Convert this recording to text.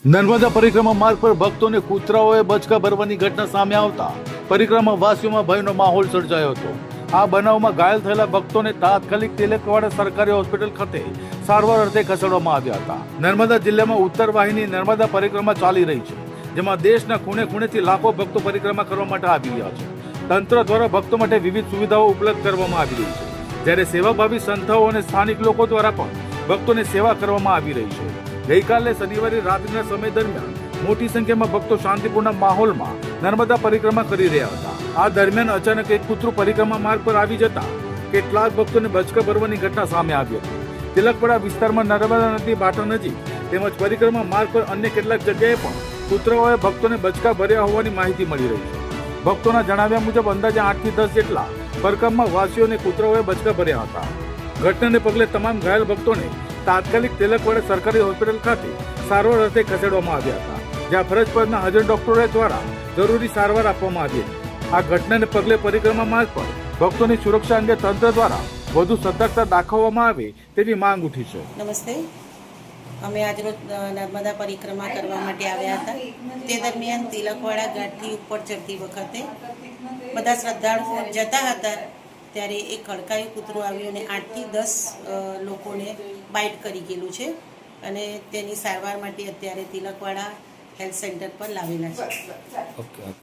નર્મદા પરિક્રમા માર્ગ પર ભક્તોને કૂતરાઓએ બચકા ભરવાની ઘટના સામે આવતા પરિક્રમા વાસીઓમાં ભયનો માહોલ સર્જાયો હતો। આ બનાવમાં ઘાયલ થયેલા ભક્તોને તાત્કાલિક તિલકવાડા સરકારી હોસ્પિટલ ખાતે સારવાર અર્થે ખસેડવામાં આવ્યા હતા। નર્મદા જિલ્લામાં ઉત્તર વાહિની નર્મદા પરિક્રમા ચાલી રહી છે, જેમાં દેશના ખૂણે ખૂણેથી લાખો ભક્તો પરિક્રમા કરવા માટે આવી રહ્યા છે। તંત્ર દ્વારા ભક્તો માટે વિવિધ સુવિધાઓ ઉપલબ્ધ કરવામાં આવી રહી છે, જ્યારે સેવાભાવી સંસ્થાઓ અને સ્થાનિક લોકો દ્વારા પણ ભક્તોને સેવા કરવામાં આવી રહી છે। ગઈકાલે શનિવારે રાત્રિના સમય દરમિયાન મોટી સંખ્યામાં ભક્તો શાંતિપૂર્ણ માહોલમાં નર્મદા પરિક્રમા કરી રહ્યા હતા। આ દરમિયાન અચાનક એક કૂતરું પરિક્રમા માર્ગ પર આવી જતા કેટલાક ભક્તોને બચકા ભરવાની ઘટના સામે આવી હતી। તિલકવાડા વિસ્તારમાં નર્મદા નદી બાટા નજીક તેમજ પરિક્રમા માર્ગ પર અન્ય કેટલાક જગ્યાએ પણ કૂતરાઓએ ભક્તોને બચકા ભર્યા હોવાની માહિતી મળી રહી છે। ભક્તોના જણાવ્યા મુજબ અંદાજે 8 થી 10 જેટલા પરિક્રમા વાસીઓને કૂતરાઓએ બચકા ભર્યા હતા। ઘટનાને પગલે તમામ ઘાયલ ભક્તોને તાત્કાલિક તિલકવાડા સરકારી હોસ્પિટલ ખાતે સારવાર અર્થે ખસેડવામાં આવ્યા હતા, જ્યાં ફરજ પરના હાજર ડોક્ટરો દ્વારા જરૂરી સારવાર આપવામાં આવી હતી। આ ઘટનાને પગલે પરિક્રમા માર્ગ પર ભક્તોની સુરક્ષા અંગે તંત્ર દ્વારા વધુ સતર્કતા દાખવવામાં આવે તેવી માંગ ઉઠી છે। નમસ્તે, અમે આજરોજ નર્મદા પરિક્રમા કરવા માટે આવ્યા હતા। તે દરમિયાન તિલકવાડા ઘાટથી ઉપર ચડતી વખતે બધા શ્રદ્ધાળુઓ જતા હતા ત્યારે એક ખડકાયું કૂતરું આવ્યું અને 8 થી 10 લોકોને બાઇટ કરી ગયેલું છે અને તેની સારવાર માટે અત્યારે તિલકવાડા હેલ્થ સેન્ટર પર લાવેલા છે।